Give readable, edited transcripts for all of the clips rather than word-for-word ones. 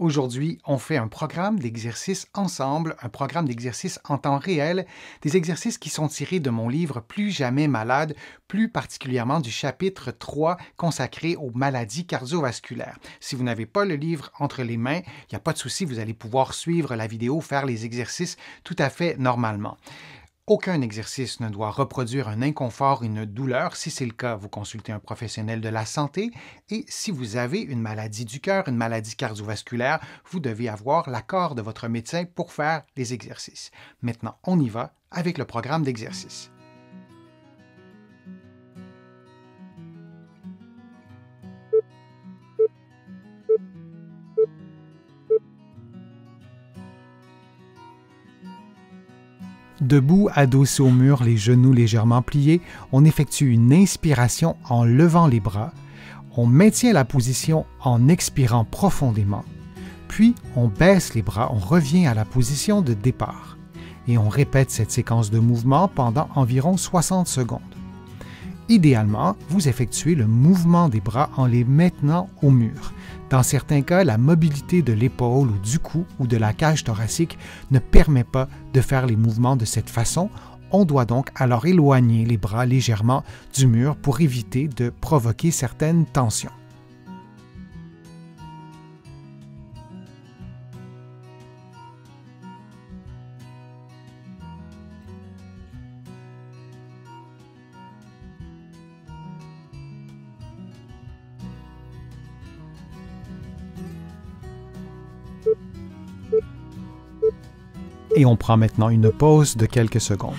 Aujourd'hui, on fait un programme d'exercices ensemble, un programme d'exercices en temps réel, des exercices qui sont tirés de mon livre Plus jamais malade, plus particulièrement du chapitre 3 consacré aux maladies cardiovasculaires. Si vous n'avez pas le livre entre les mains, il n'y a pas de souci, vous allez pouvoir suivre la vidéo, faire les exercices tout à fait normalement. Aucun exercice ne doit reproduire un inconfort, une douleur. Si c'est le cas, vous consultez un professionnel de la santé. Et si vous avez une maladie du cœur, une maladie cardiovasculaire, vous devez avoir l'accord de votre médecin pour faire les exercices. Maintenant, on y va avec le programme d'exercice. Debout, adossé au mur, les genoux légèrement pliés, on effectue une inspiration en levant les bras. On maintient la position en expirant profondément. Puis, on baisse les bras, on revient à la position de départ. Et on répète cette séquence de mouvements pendant environ 60 secondes. Idéalement, vous effectuez le mouvement des bras en les maintenant au mur. Dans certains cas, la mobilité de l'épaule ou du cou ou de la cage thoracique ne permet pas de faire les mouvements de cette façon. On doit donc alors éloigner les bras légèrement du mur pour éviter de provoquer certaines tensions. Et on prend maintenant une pause de quelques secondes.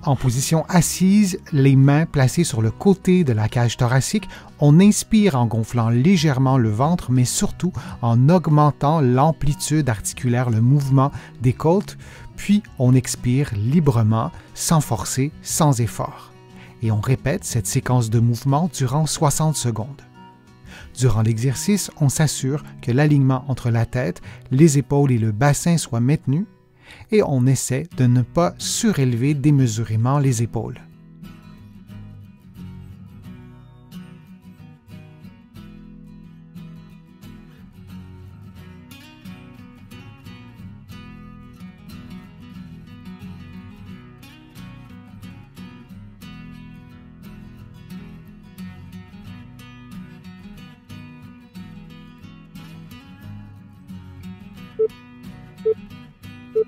En position assise, les mains placées sur le côté de la cage thoracique, on inspire en gonflant légèrement le ventre, mais surtout en augmentant l'amplitude articulaire, le mouvement des côtes, puis on expire librement, sans forcer, sans effort. Et on répète cette séquence de mouvements durant 60 secondes. Durant l'exercice, on s'assure que l'alignement entre la tête, les épaules et le bassin soit maintenu et on essaie de ne pas surélever démesurément les épaules.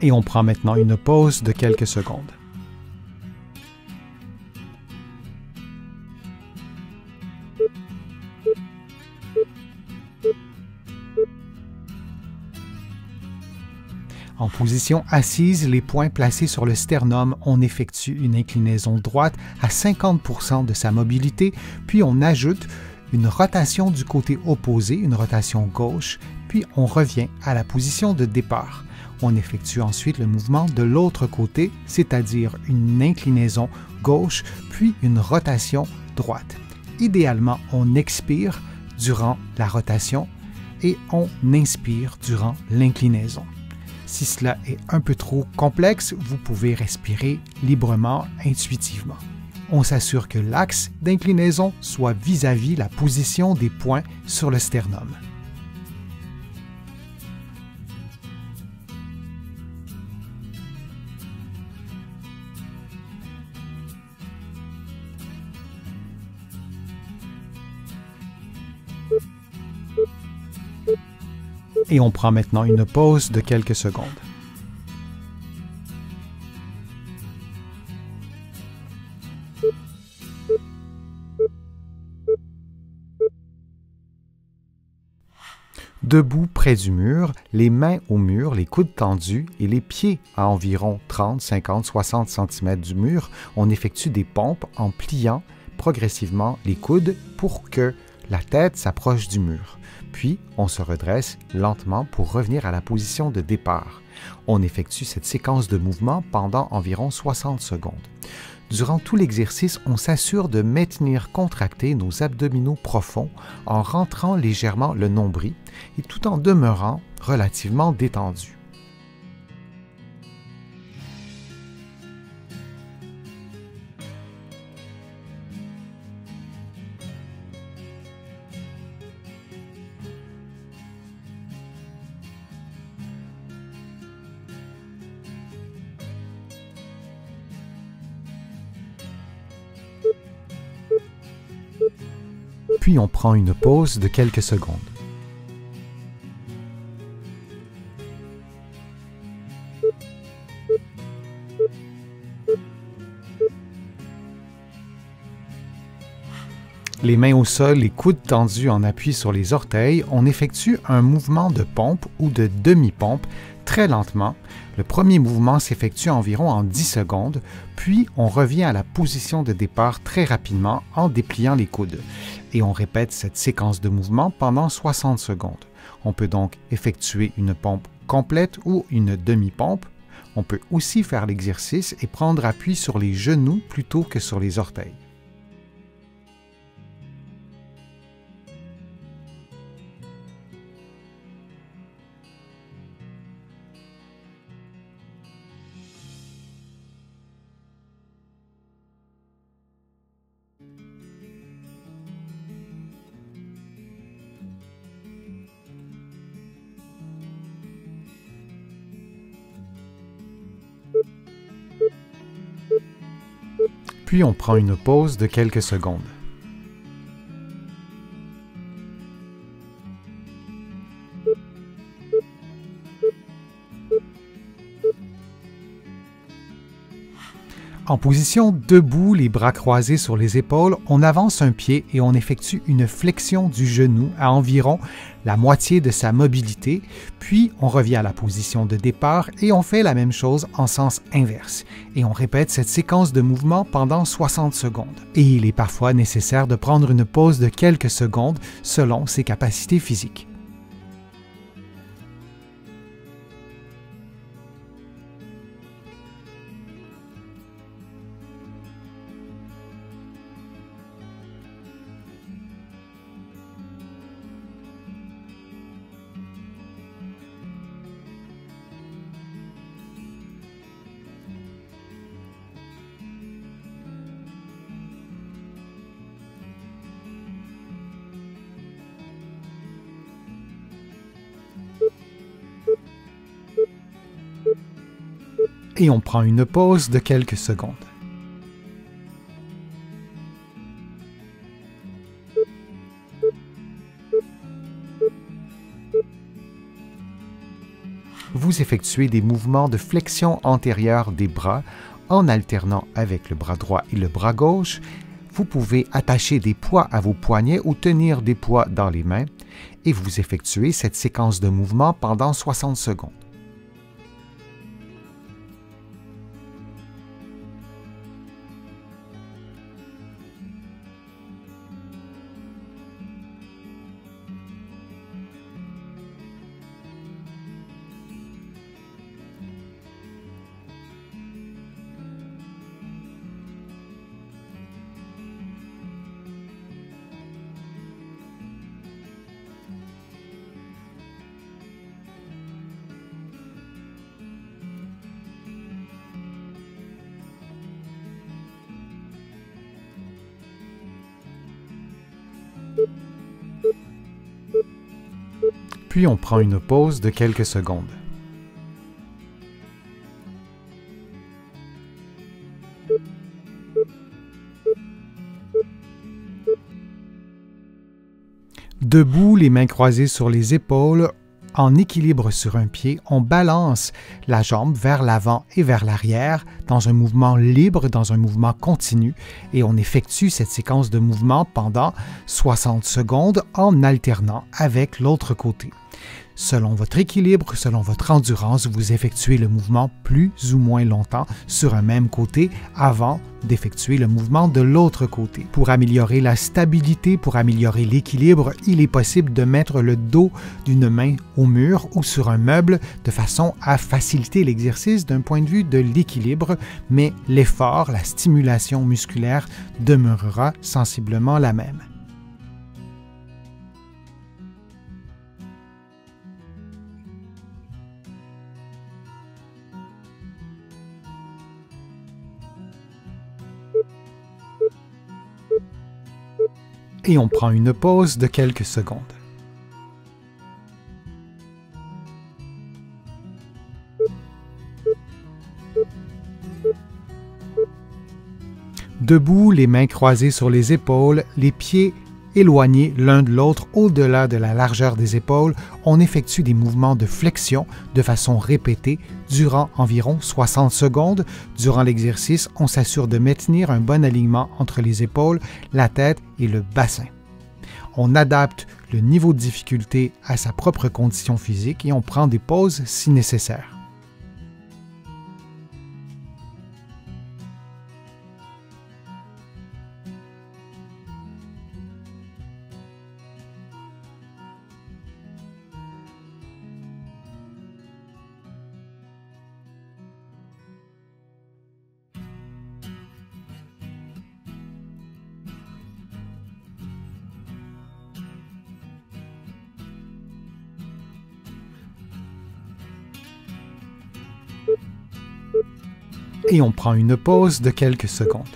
Et on prend maintenant une pause de quelques secondes. En position assise, les poings placés sur le sternum, on effectue une inclinaison droite à 50% de sa mobilité, puis on ajoute une rotation du côté opposé, une rotation gauche, puis on revient à la position de départ. On effectue ensuite le mouvement de l'autre côté, c'est-à-dire une inclinaison gauche, puis une rotation droite. Idéalement, on expire durant la rotation et on inspire durant l'inclinaison. Si cela est un peu trop complexe, vous pouvez respirer librement, intuitivement. On s'assure que l'axe d'inclinaison soit vis-à-vis la position des poings sur le sternum. Et on prend maintenant une pause de quelques secondes. Debout près du mur, les mains au mur, les coudes tendus et les pieds à environ 30, 50, 60 cm du mur, on effectue des pompes en pliant progressivement les coudes pour que la tête s'approche du mur. Puis, on se redresse lentement pour revenir à la position de départ. On effectue cette séquence de mouvements pendant environ 60 secondes. Durant tout l'exercice, on s'assure de maintenir contractés nos abdominaux profonds en rentrant légèrement le nombril et tout en demeurant relativement détendu. Puis on prend une pause de quelques secondes. Les mains au sol, les coudes tendus en appui sur les orteils, on effectue un mouvement de pompe ou de demi-pompe très lentement. Le premier mouvement s'effectue environ en 10 secondes, puis on revient à la position de départ très rapidement en dépliant les coudes. Et on répète cette séquence de mouvements pendant 60 secondes. On peut donc effectuer une pompe complète ou une demi-pompe. On peut aussi faire l'exercice et prendre appui sur les genoux plutôt que sur les orteils. Puis on prend une pause de quelques secondes. En position debout, les bras croisés sur les épaules, on avance un pied et on effectue une flexion du genou à environ la moitié de sa mobilité, puis on revient à la position de départ et on fait la même chose en sens inverse. Et on répète cette séquence de mouvements pendant 60 secondes. Et il est parfois nécessaire de prendre une pause de quelques secondes selon ses capacités physiques. Et on prend une pause de quelques secondes. Vous effectuez des mouvements de flexion antérieure des bras en alternant avec le bras droit et le bras gauche. Vous pouvez attacher des poids à vos poignets ou tenir des poids dans les mains et vous effectuez cette séquence de mouvements pendant 60 secondes. Puis on prend une pause de quelques secondes. Debout, les mains croisées sur les épaules, en équilibre sur un pied, on balance la jambe vers l'avant et vers l'arrière dans un mouvement libre, dans un mouvement continu, et on effectue cette séquence de mouvements pendant 60 secondes en alternant avec l'autre côté. Selon votre équilibre, selon votre endurance, vous effectuez le mouvement plus ou moins longtemps sur un même côté avant d'effectuer le mouvement de l'autre côté. Pour améliorer la stabilité, pour améliorer l'équilibre, il est possible de mettre le dos d'une main au mur ou sur un meuble de façon à faciliter l'exercice d'un point de vue de l'équilibre, mais l'effort, la stimulation musculaire demeurera sensiblement la même. Et on prend une pause de quelques secondes. Debout, les mains croisées sur les épaules, les pieds éloignés l'un de l'autre au-delà de la largeur des épaules, on effectue des mouvements de flexion de façon répétée durant environ 60 secondes. Durant l'exercice, on s'assure de maintenir un bon alignement entre les épaules, la tête et le bassin. On adapte le niveau de difficulté à sa propre condition physique et on prend des pauses si nécessaire. Et on prend une pause de quelques secondes.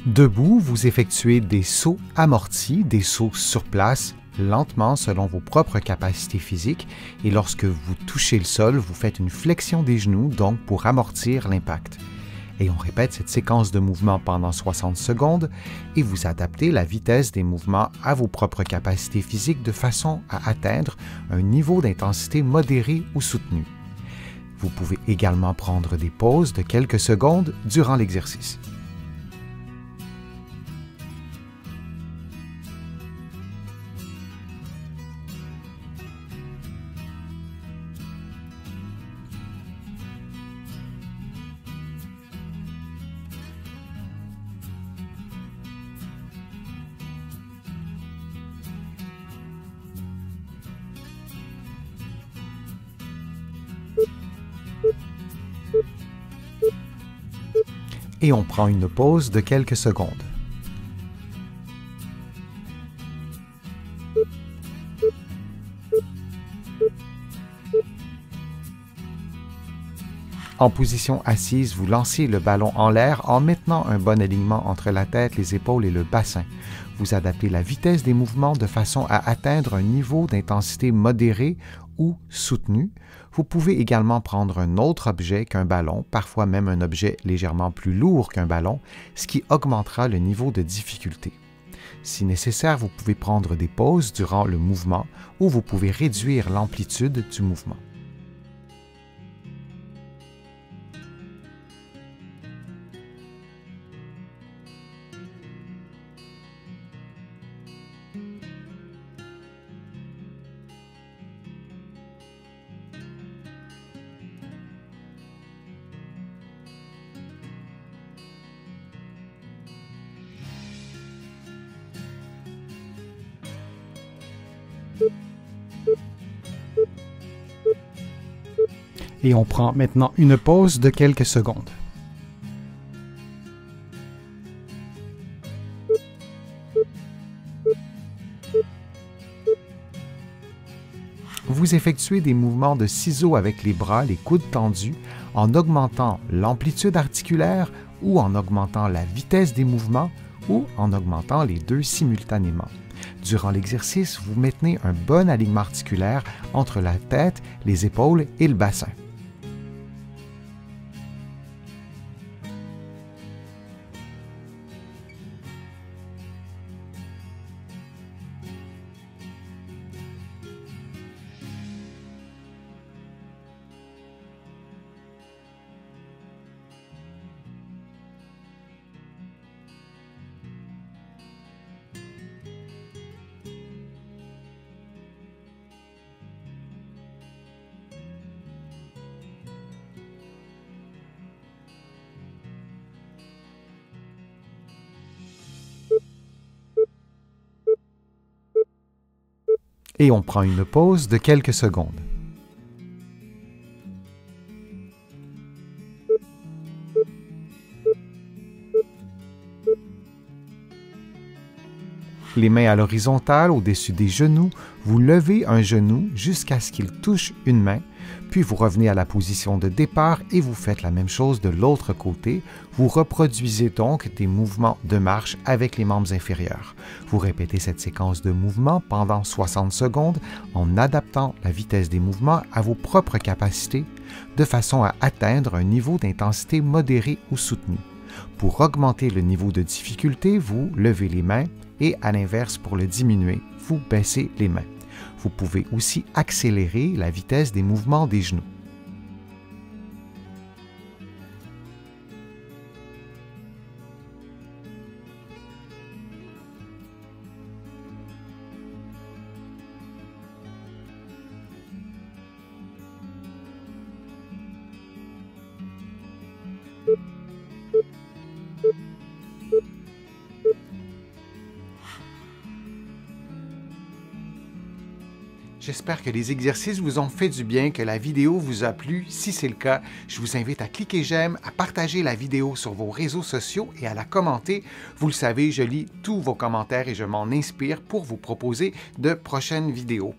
Debout, vous effectuez des sauts amortis, des sauts sur place, lentement selon vos propres capacités physiques, et lorsque vous touchez le sol, vous faites une flexion des genoux, donc pour amortir l'impact. Et on répète cette séquence de mouvements pendant 60 secondes et vous adaptez la vitesse des mouvements à vos propres capacités physiques de façon à atteindre un niveau d'intensité modéré ou soutenu. Vous pouvez également prendre des pauses de quelques secondes durant l'exercice. Et on prend une pause de quelques secondes. En position assise, vous lancez le ballon en l'air en maintenant un bon alignement entre la tête, les épaules et le bassin. Vous adaptez la vitesse des mouvements de façon à atteindre un niveau d'intensité modéré ou soutenu. Vous pouvez également prendre un autre objet qu'un ballon, parfois même un objet légèrement plus lourd qu'un ballon, ce qui augmentera le niveau de difficulté. Si nécessaire, vous pouvez prendre des pauses durant le mouvement ou vous pouvez réduire l'amplitude du mouvement. Et on prend maintenant une pause de quelques secondes. Vous effectuez des mouvements de ciseaux avec les bras, les coudes tendus, en augmentant l'amplitude articulaire ou en augmentant la vitesse des mouvements ou en augmentant les deux simultanément. Durant l'exercice, vous maintenez un bon alignement articulaire entre la tête, les épaules et le bassin. Et on prend une pause de quelques secondes. Les mains à l'horizontale au-dessus des genoux, vous levez un genou jusqu'à ce qu'il touche une main, Puis vous revenez à la position de départ et vous faites la même chose de l'autre côté. Vous reproduisez donc des mouvements de marche avec les membres inférieurs. Vous répétez cette séquence de mouvements pendant 60 secondes en adaptant la vitesse des mouvements à vos propres capacités de façon à atteindre un niveau d'intensité modéré ou soutenu. Pour augmenter le niveau de difficulté, vous levez les mains et à l'inverse, pour le diminuer, vous baissez les mains. Vous pouvez aussi accélérer la vitesse des mouvements des genoux. J'espère que les exercices vous ont fait du bien, que la vidéo vous a plu. Si c'est le cas, je vous invite à cliquer j'aime, à partager la vidéo sur vos réseaux sociaux et à la commenter. Vous le savez, je lis tous vos commentaires et je m'en inspire pour vous proposer de prochaines vidéos.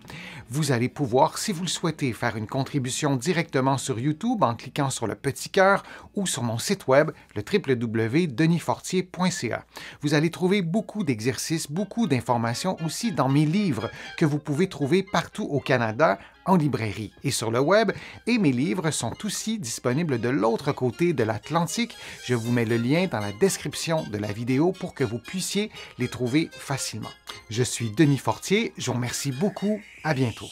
Vous allez pouvoir, si vous le souhaitez, faire une contribution directement sur YouTube en cliquant sur le petit cœur ou sur mon site web, le www.denisfortier.ca. Vous allez trouver beaucoup d'exercices, beaucoup d'informations aussi dans mes livres que vous pouvez trouver partout au Canada, en librairie et sur le web, et mes livres sont aussi disponibles de l'autre côté de l'Atlantique. Je vous mets le lien dans la description de la vidéo pour que vous puissiez les trouver facilement. Je suis Denis Fortier, je vous remercie beaucoup, à bientôt.